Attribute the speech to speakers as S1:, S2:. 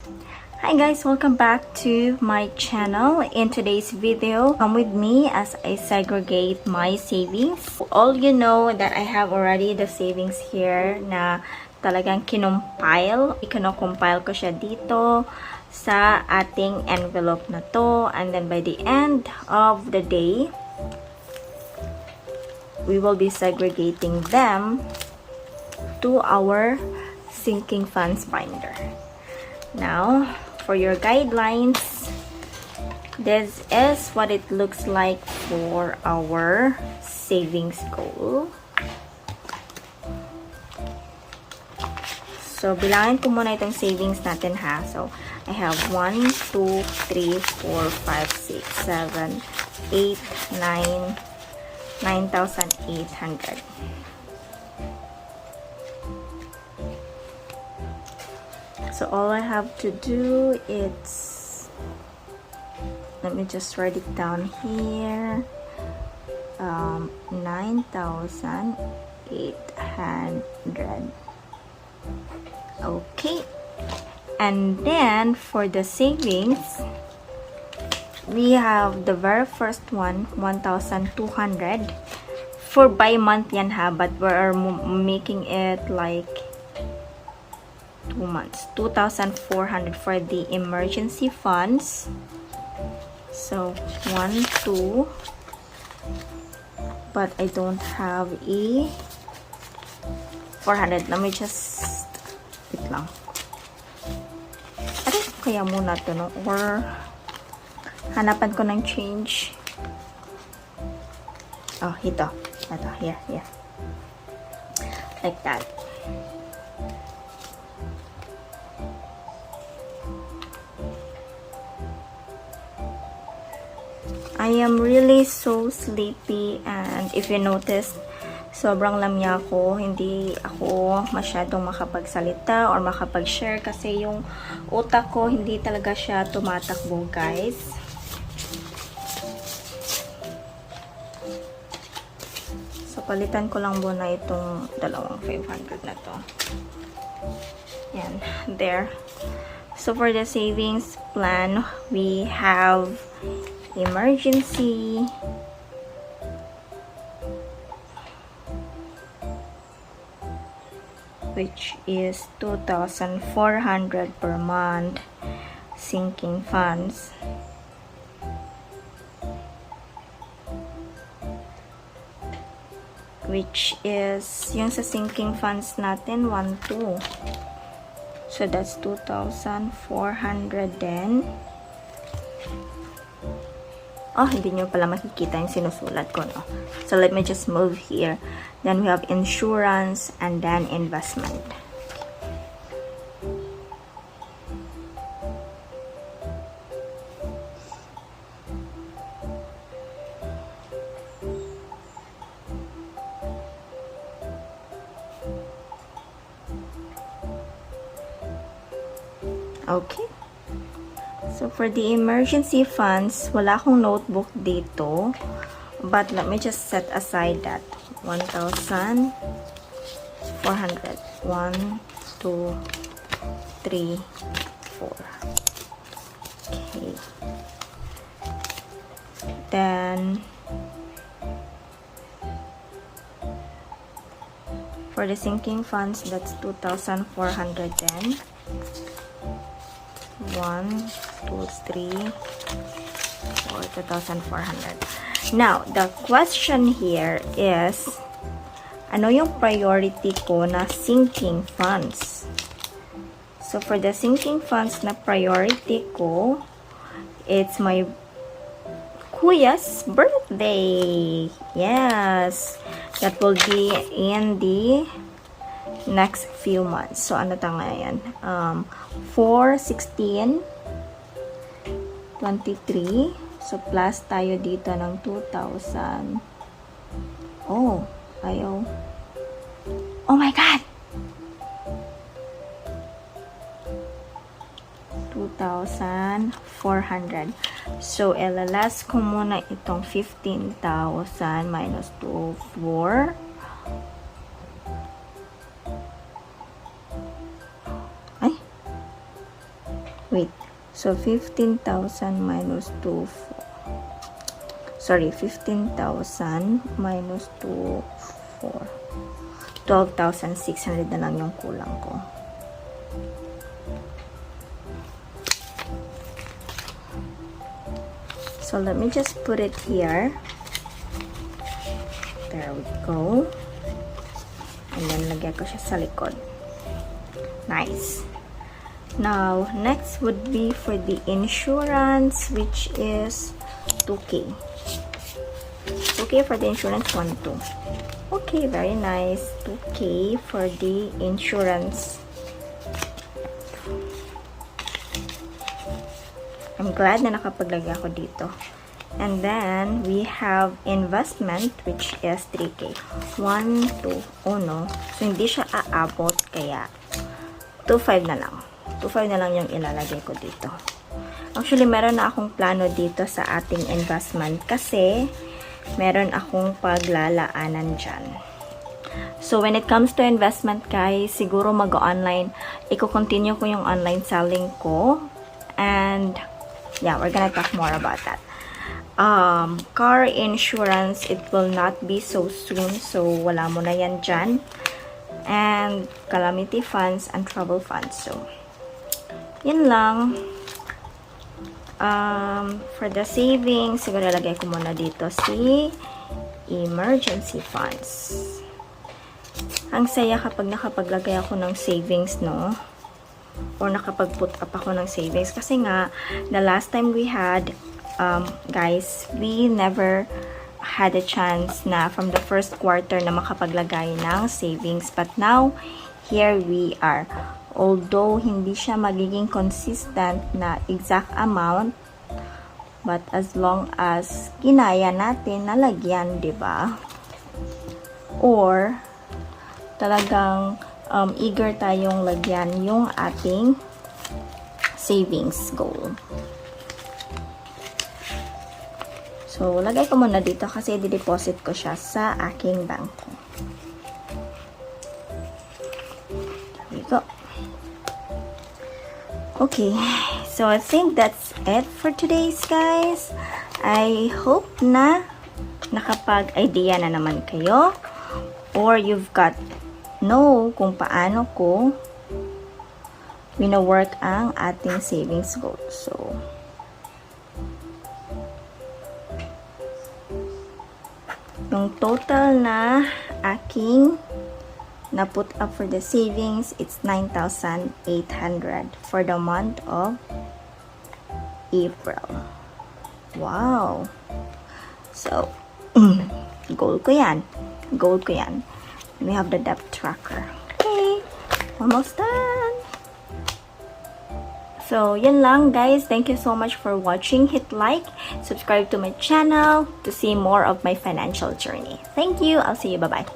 S1: Hi guys, welcome back to my channel. In today's video, come with me as I segregate my savings. All you know that I have already the savings here na talagang kinompile. Kinocompile ko siya dito sa ating envelope na to. And then by the end of the day, we will be segregating them to our sinking funds binder. Now, for your guidelines, this is what it looks like for our savings goal. So, bilangin ko muna itong savings natin ha. So, I have 1, 2, 3, 4, 5, 6, 7, 8, 9, 9,800. So all I have to do is, let me just write it down here, 9,800. Okay, and then for the savings, we have the very first one, 1,200. For by month yan ha, but we're making it like 2 months. 2,400 for the emergency funds. So 1, 2, but I don't have a 400. Let me just wait lang. Ano kaya muna to, no? Or hanapan ko ng change. Oh, ito. Here. Like that. I am really so sleepy, and if you notice, sobrang lamya ko. Hindi ako masyadong makapagsalita or makapag-share kasi yung utak ko hindi talaga siya tumatakbo, guys. So, palitan ko lang muna itong dalawang 500 na to. Yan, there. So, for the savings plan, we have emergency, which is 2,400 per month. Sinking funds, which is yung sa sinking funds natin 1, 2, so that's 2,400 then. Oh, hindi nyo pala makikita yung sinusulat ko, no? So, let me just move here. Then, we have insurance and then investment. Okay. So, for the emergency funds, wala akong notebook dito. But, let me just set aside that. 1,400. 1, 2, 3, 4. Okay. Then, for the sinking funds, that's 2,400 then. 1, 2, 3, 4, 2,400. Now, the question here is, ano yung priority ko na sinking funds? So, for the sinking funds na priority ko, it's my kuya's birthday. Yes. That will be in the next few months. So, ano ta ngayon? 4, 16, 23. So, plus tayo dito ng 2,000. Oh, ayaw. Oh my God! 2,400. So, ilalas ko muna itong 15,000 minus 2, 4. Wait. So, 15,000 minus 2, sorry, 15,000 minus 2, 4. 12,600 na lang yung kulang ko. So, let me just put it here. There we go. And then, lagyan ko siya sa likod. Nice. Now, next would be for the insurance, which is 2K. 2K for the insurance, 1, 2. Okay, very nice. 2K for the insurance. I'm glad na nakapaglagay ako dito. And then, we have investment, which is 3K. 1, 2. Oh no. So, hindi siya aabot, kaya 2,500 na lang. 2,500 na lang yung ilalagay ko dito. Actually, meron na akong plano dito sa ating investment kasi meron akong paglalaanan dyan. So, when it comes to investment, guys, siguro mag-online. Iko-continue ko yung online selling ko. And, yeah, we're gonna talk more about that. Car insurance, it will not be so soon. So, wala mo na yan dyan. And, calamity funds and travel funds. So, yun lang. For the savings, siguro lagay ko muna dito si emergency funds. Ang saya kapag nakapaglagay ako ng savings, no? Or nakapag-put up ako ng savings. Kasi nga, the last time we had, guys, we never had a chance na from the first quarter na makapaglagay ng savings. But now, here we are. Although, hindi siya magiging consistent na exact amount, but as long as kinaya natin nalagyan, diba? Or, talagang eager tayong lagyan yung ating savings goal. So, lagay ko muna dito kasi i-deposit ko siya sa aking bangko. There we go. Okay, so I think that's it for today's, guys. I hope na nakapag-idea na naman kayo or you've got know kung paano ko wino-work ang ating savings goal. So, yung total na aking na put up for the savings, it's 9,800 for the month of April. Wow! So, goal ko yan. Goal ko yan. We have the debt tracker. Okay, almost done. So, yun lang, guys. Thank you so much for watching. Hit like, subscribe to my channel to see more of my financial journey. Thank you. I'll see you. Bye-bye.